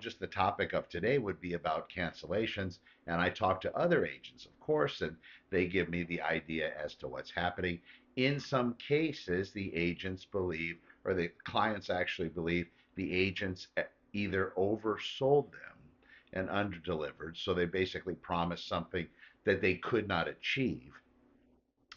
just the topic of today would be about cancellations. And I talk to other agents, of course, and they give me the idea as to what's happening. In some cases, the agents believe, or the clients actually believe, the agents either oversold them and underdelivered. So they basically promised something that they could not achieve.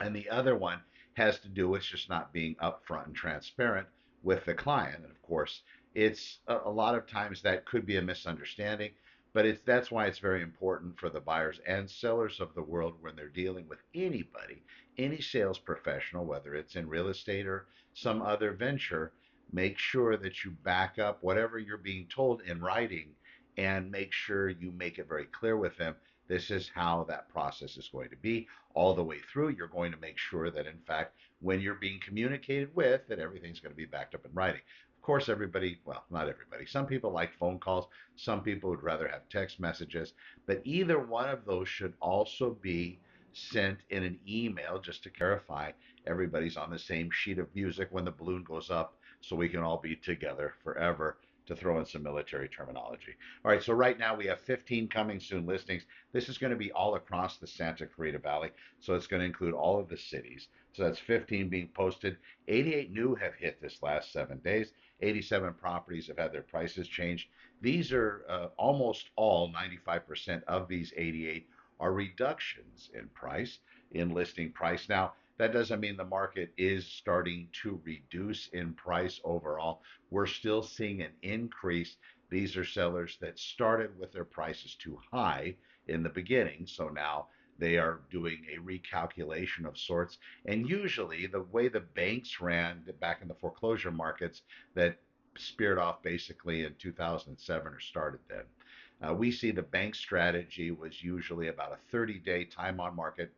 And the other one has to do with just not being upfront and transparent with the client. And of course, it's a lot of times that could be a misunderstanding, but that's why it's very important for the buyers and sellers of the world when they're dealing with anybody, any sales professional, whether it's in real estate or some other venture, make sure that you back up whatever you're being told in writing and make sure you make it very clear with them. This is how that process is going to be all the way through. You're going to make sure that, in fact, when you're being communicated with, that everything's going to be backed up in writing. Of course, everybody, well, not everybody, some people like phone calls, some people would rather have text messages, but either one of those should also be sent in an email just to clarify everybody's on the same sheet of music when the balloon goes up so we can all be together forever, to throw in some military terminology. All right, so right now we have 15 coming soon listings. This is going to be all across the Santa Clarita Valley, so it's going to include all of the cities. So that's 15 being posted. 88 new have hit this last 7 days. 87 properties have had their prices changed. These are almost all, 95% of these 88 are reductions in price, in listing price. Now, that doesn't mean the market is starting to reduce in price overall. We're still seeing an increase. These are sellers that started with their prices too high in the beginning, so now they are doing a recalculation of sorts. And usually, the way the banks ran back in the foreclosure markets that speared off basically in 2007 or started then, we see the bank strategy was usually about a 30-day time on market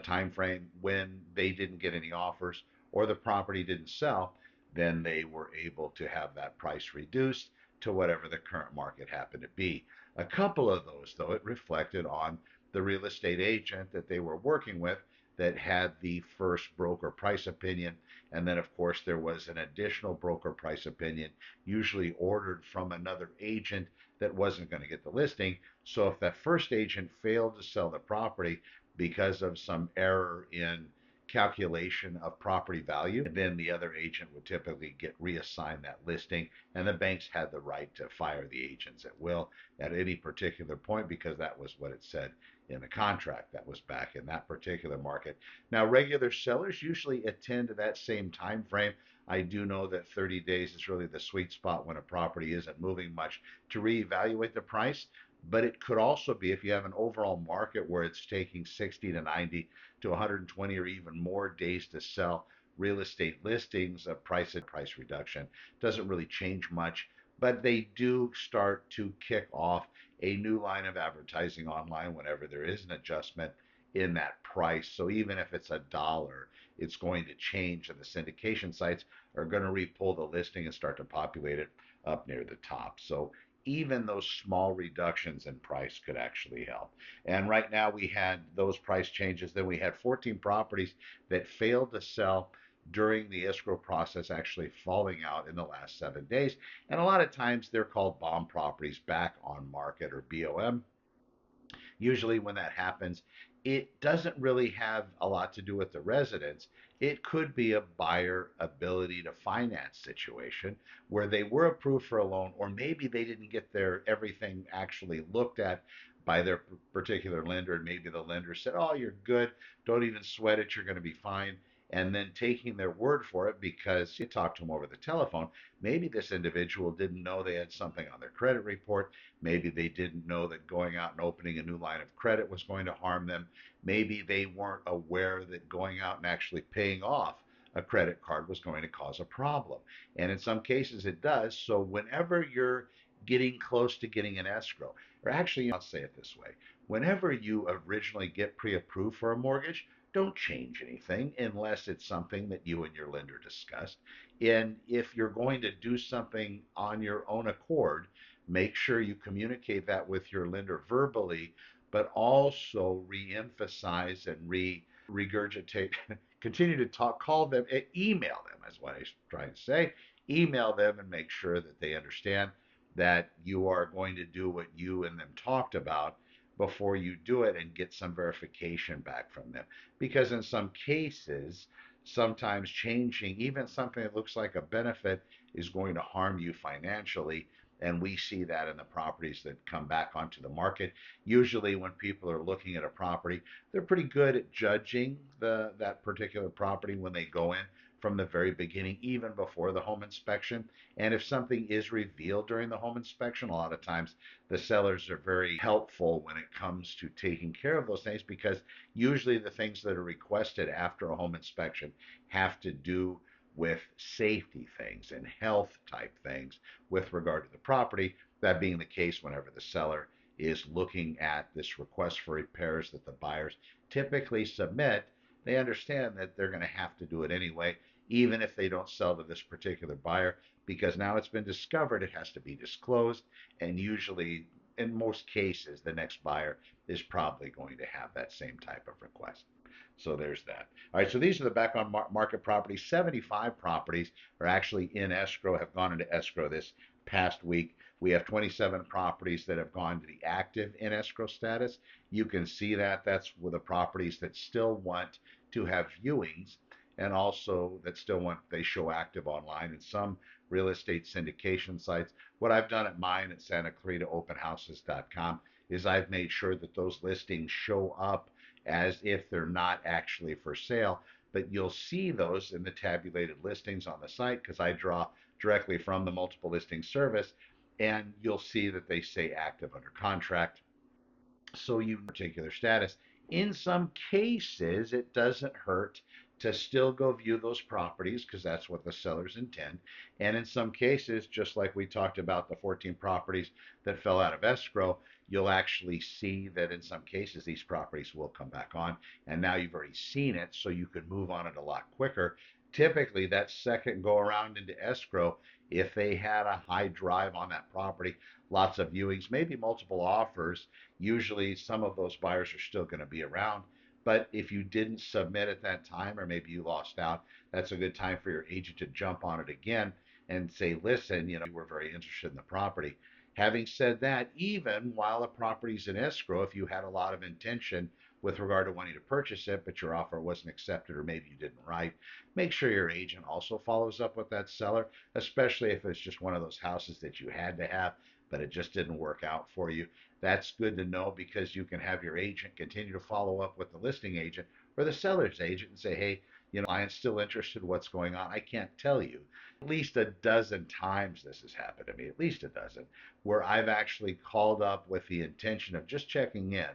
time frame. When they didn't get any offers or the property didn't sell, then they were able to have that price reduced to whatever the current market happened to be. A couple of those, though, it reflected on the real estate agent that they were working with that had the first broker price opinion. And then, of course, there was an additional broker price opinion, usually ordered from another agent that wasn't going to get the listing. So if that first agent failed to sell the property because of some error in calculation of property value, then the other agent would typically get reassigned that listing, and the banks had the right to fire the agents at will at any particular point because that was what it said in the contract. That was back in that particular market. Now, regular sellers usually attend to that same time frame. I do know that 30 days is really the sweet spot when a property isn't moving much to reevaluate the price. But it could also be if you have an overall market where it's taking 60 to 90 to 120 or even more days to sell real estate listings, a price reduction doesn't really change much, but they do start to kick off a new line of advertising online whenever there is an adjustment in that price. So even if it's $1, it's going to change, and the syndication sites are going to repull the listing and start to populate it up near the top. So even those small reductions in price could actually help. And right now we had those price changes. Then we had 14 properties that failed to sell during the escrow process, actually falling out in the last 7 days. And a lot of times they're called bomb properties, back on market, or BOM. Usually, when that happens, it doesn't really have a lot to do with the residents. It could be a buyer ability to finance situation where they were approved for a loan, or maybe they didn't get their everything actually looked at by their particular lender, and maybe the lender said, "Oh, you're good. Don't even sweat it. You're going to be fine." And then taking their word for it because you talked to them over the telephone. Maybe this individual didn't know they had something on their credit report. Maybe they didn't know that going out and opening a new line of credit was going to harm them. Maybe they weren't aware that going out and actually paying off a credit card was going to cause a problem. And in some cases it does. So whenever you're getting close to getting an escrow, or actually, I'll say it this way, whenever you originally get pre-approved for a mortgage, don't change anything unless it's something that you and your lender discussed. And if you're going to do something on your own accord, make sure you communicate that with your lender verbally, but also re-emphasize and regurgitate, continue to talk, call them, email them, is what I was trying to say. Email them and make sure that they understand that you are going to do what you and them talked about before you do it, and get some verification back from them. Because in some cases, sometimes changing even something that looks like a benefit is going to harm you financially. And we see that in the properties that come back onto the market. Usually, when people are looking at a property, they're pretty good at judging that particular property when they go in from the very beginning, even before the home inspection. And if something is revealed during the home inspection, a lot of times the sellers are very helpful when it comes to taking care of those things, because usually the things that are requested after a home inspection have to do with safety things and health type things with regard to the property. That being the case, whenever the seller is looking at this request for repairs that the buyers typically submit, they understand that they're going to have to do it anyway, even if they don't sell to this particular buyer, because now it's been discovered, it has to be disclosed. And usually, in most cases, the next buyer is probably going to have that same type of request. So there's that. All right, so these are the back on market properties. 75 properties are actually in escrow, have gone into escrow this past week. We have 27 properties that have gone to the active in escrow status. You can see that that's with the properties that still want to have viewings, and also that still want, they show active online in some real estate syndication sites. What I've done at mine at Santa Clarita openhouses.com is I've made sure that those listings show up as if they're not actually for sale, but you'll see those in the tabulated listings on the site, because I draw directly from the multiple listing service, and you'll see that they say active under contract, so you particular status. In some cases, it doesn't hurt to still go view those properties, because that's what the sellers intend. And in some cases, just like we talked about the 14 properties that fell out of escrow, you'll actually see that in some cases these properties will come back on, and now you've already seen it, so you can move on it a lot quicker. Typically, that second go around into escrow, if they had a high drive on that property, lots of viewings, maybe multiple offers, usually some of those buyers are still going to be around. But if you didn't submit at that time, or maybe you lost out, that's a good time for your agent to jump on it again and say, listen, we're very interested in the property. Having said that, even while a property's in escrow, if you had a lot of intention with regard to wanting to purchase it, but your offer wasn't accepted, or maybe you didn't write, make sure your agent also follows up with that seller, especially if it's just one of those houses that you had to have, but it just didn't work out for you. That's good to know, because you can have your agent continue to follow up with the listing agent or the seller's agent and say, hey, client's still interested. What's going on? I can't tell you. At least a dozen times this has happened to me, at least a dozen, where I've actually called up with the intention of just checking in,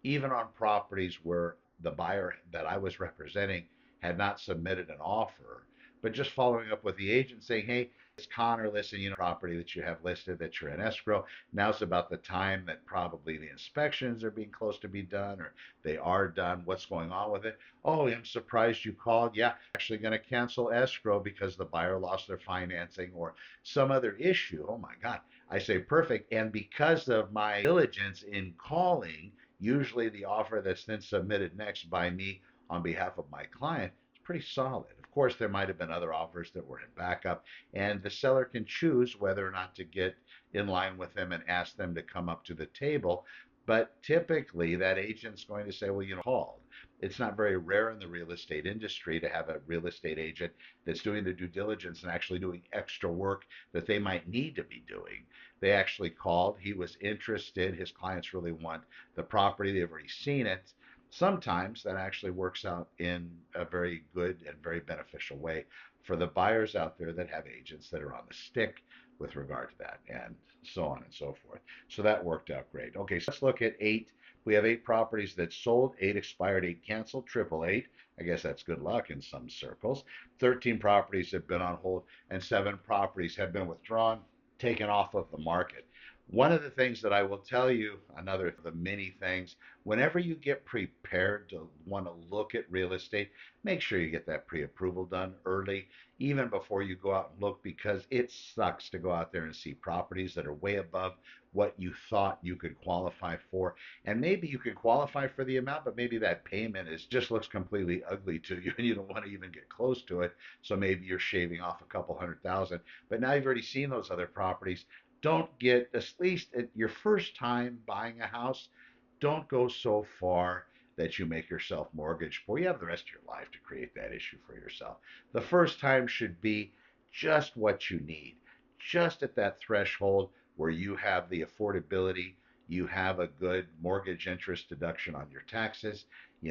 even on properties where the buyer that I was representing had not submitted an offer, but just following up with the agent saying, hey, it's Connor, listen, property that you have listed that you're in escrow. Now's about the time that probably the inspections are being close to be done, or they are done. What's going on with it? Oh, I'm surprised you called. Yeah, actually going to cancel escrow because the buyer lost their financing or some other issue. Oh my God. I say perfect. And because of my diligence in calling, usually the offer that's then submitted next by me on behalf of my client is pretty solid. Of course, there might have been other offers that were in backup, and the seller can choose whether or not to get in line with them and ask them to come up to the table. But typically, that agent's going to say, well, called. It's not very rare in the real estate industry to have a real estate agent that's doing the due diligence and actually doing extra work that they might need to be doing. They actually called. He was interested. His clients really want the property. They've already seen it. Sometimes that actually works out in a very good and very beneficial way for the buyers out there that have agents that are on the stick with regard to that, and so on and so forth. So that worked out great. Okay, so let's look at 8. We have 8 properties that sold, 8 expired, 8 canceled, triple 8. I guess that's good luck in some circles. 13 properties have been on hold, and 7 properties have been withdrawn, taken off of the market. One of the things that I will tell you, another of the many things, whenever you get prepared to want to look at real estate, make sure you get that pre-approval done early, even before you go out and look, because it sucks to go out there and see properties that are way above what you thought you could qualify for. And maybe you could qualify for the amount, but maybe that payment just looks completely ugly to you and you don't want to even get close to it. So maybe you're shaving off a couple $100,000. But now you've already seen those other properties. don't get, at least at your first time buying a house, don't go so far that you make yourself mortgage poor. You have the rest of your life to create that issue for yourself. The first time should be just what you need, just at that threshold where you have the affordability, you have a good mortgage interest deduction on your taxes,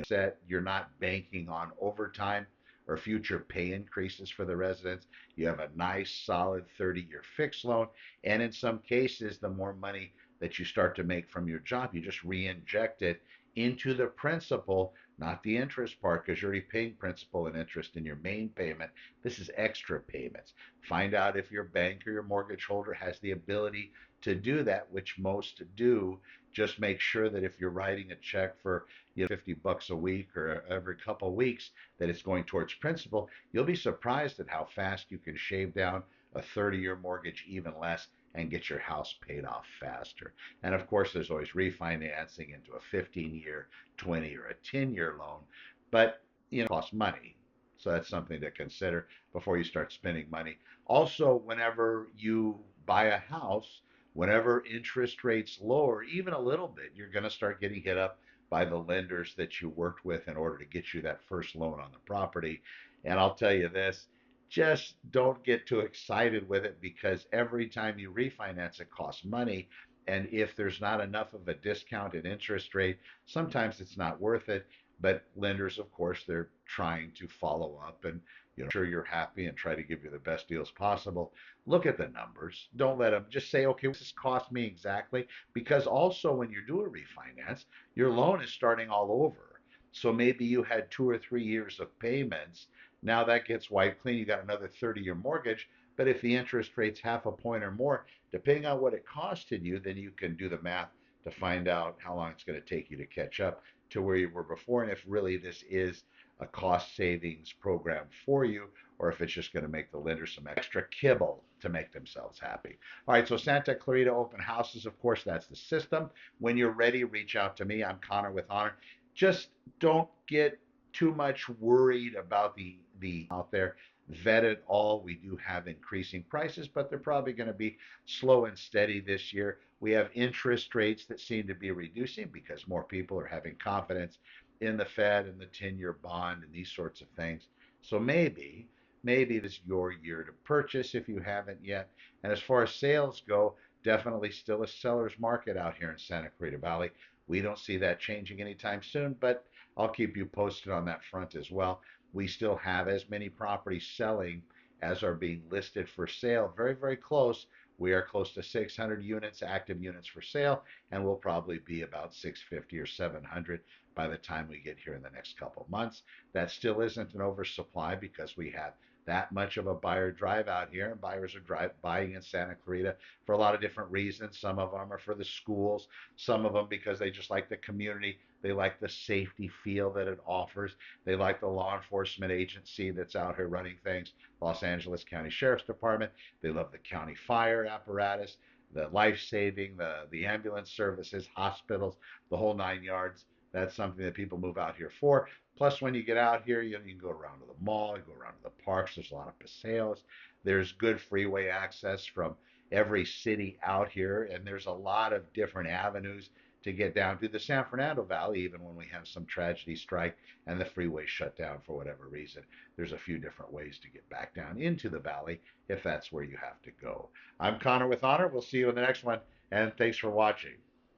set, you're not banking on overtime or future pay increases for the residents. You have a nice solid 30-year fixed loan, and in some cases, the more money that you start to make from your job, you just re-inject it into the principal, not the interest part, because you're already paying principal and interest in your main payment. This is extra payments. Find out if your bank or your mortgage holder has the ability to do that, which most do. Just make sure that if you're writing a check for $50 a week or every couple of weeks, that it's going towards principal. You'll be surprised at how fast you can shave down a 30-year mortgage even less and get your house paid off faster. And of course, there's always refinancing into a 15-year, 20 or a 10-year loan, but it costs money. So that's something to consider before you start spending money. Also, whenever you buy a house, whenever interest rates lower, even a little bit, you're going to start getting hit up by the lenders that you worked with in order to get you that first loan on the property. And I'll tell you this, just don't get too excited with it, because every time you refinance, it costs money. And if there's not enough of a discounted interest rate, sometimes it's not worth it. But lenders, of course, they're trying to follow up and sure you're happy and try to give you the best deals possible. Look at the numbers. Don't let them just say, okay, what's this cost me exactly? Because also when you do a refinance, your loan is starting all over. So maybe you had 2 or 3 years of payments. Now that gets wiped clean. You got another 30-year mortgage. But if the interest rate's half a point or more, depending on what it costed you, then you can do the math to find out how long it's going to take you to catch up to where you were before, and if really this is a cost savings program for you, or if it's just going to make the lender some extra kibble to make themselves happy. All right, so Santa Clarita open houses, of course, that's the system. When you're ready, reach out to me. I'm Connor with Honor. Just don't get too much worried about the out there. Vet it all. We do have increasing prices, but they're probably going to be slow and steady this year. We have interest rates that seem to be reducing because more people are having confidence in the Fed and the 10-year bond and these sorts of things. So maybe this is your year to purchase if you haven't yet. And as far as sales go, definitely still a seller's market out here in Santa Clarita Valley. We don't see that changing anytime soon, but I'll keep you posted on that front as well. We still have as many properties selling as are being listed for sale. Very, very close. We are close to 600 units, active units for sale, and we'll probably be about 650 or 700 by the time we get here in the next couple of months. That still isn't an oversupply because we have that much of a buyer drive out here, and buyers are buying in Santa Clarita for a lot of different reasons. Some of them are for the schools, some of them because they just like the community. They like the safety feel that it offers. They like the law enforcement agency that's out here running things, Los Angeles County Sheriff's Department. They love the county fire apparatus, the life saving, the ambulance services, hospitals, the whole 9 yards. That's something that people move out here for. Plus, when you get out here, you can go around to the mall, you go around to the parks. There's a lot of paseos. There's good freeway access from every city out here, and there's a lot of different avenues to get down to the San Fernando Valley, even when we have some tragedy strike and the freeway shut down for whatever reason. There's a few different ways to get back down into the valley if that's where you have to go. I'm Connor with Honor. We'll see you in the next one, and thanks for watching.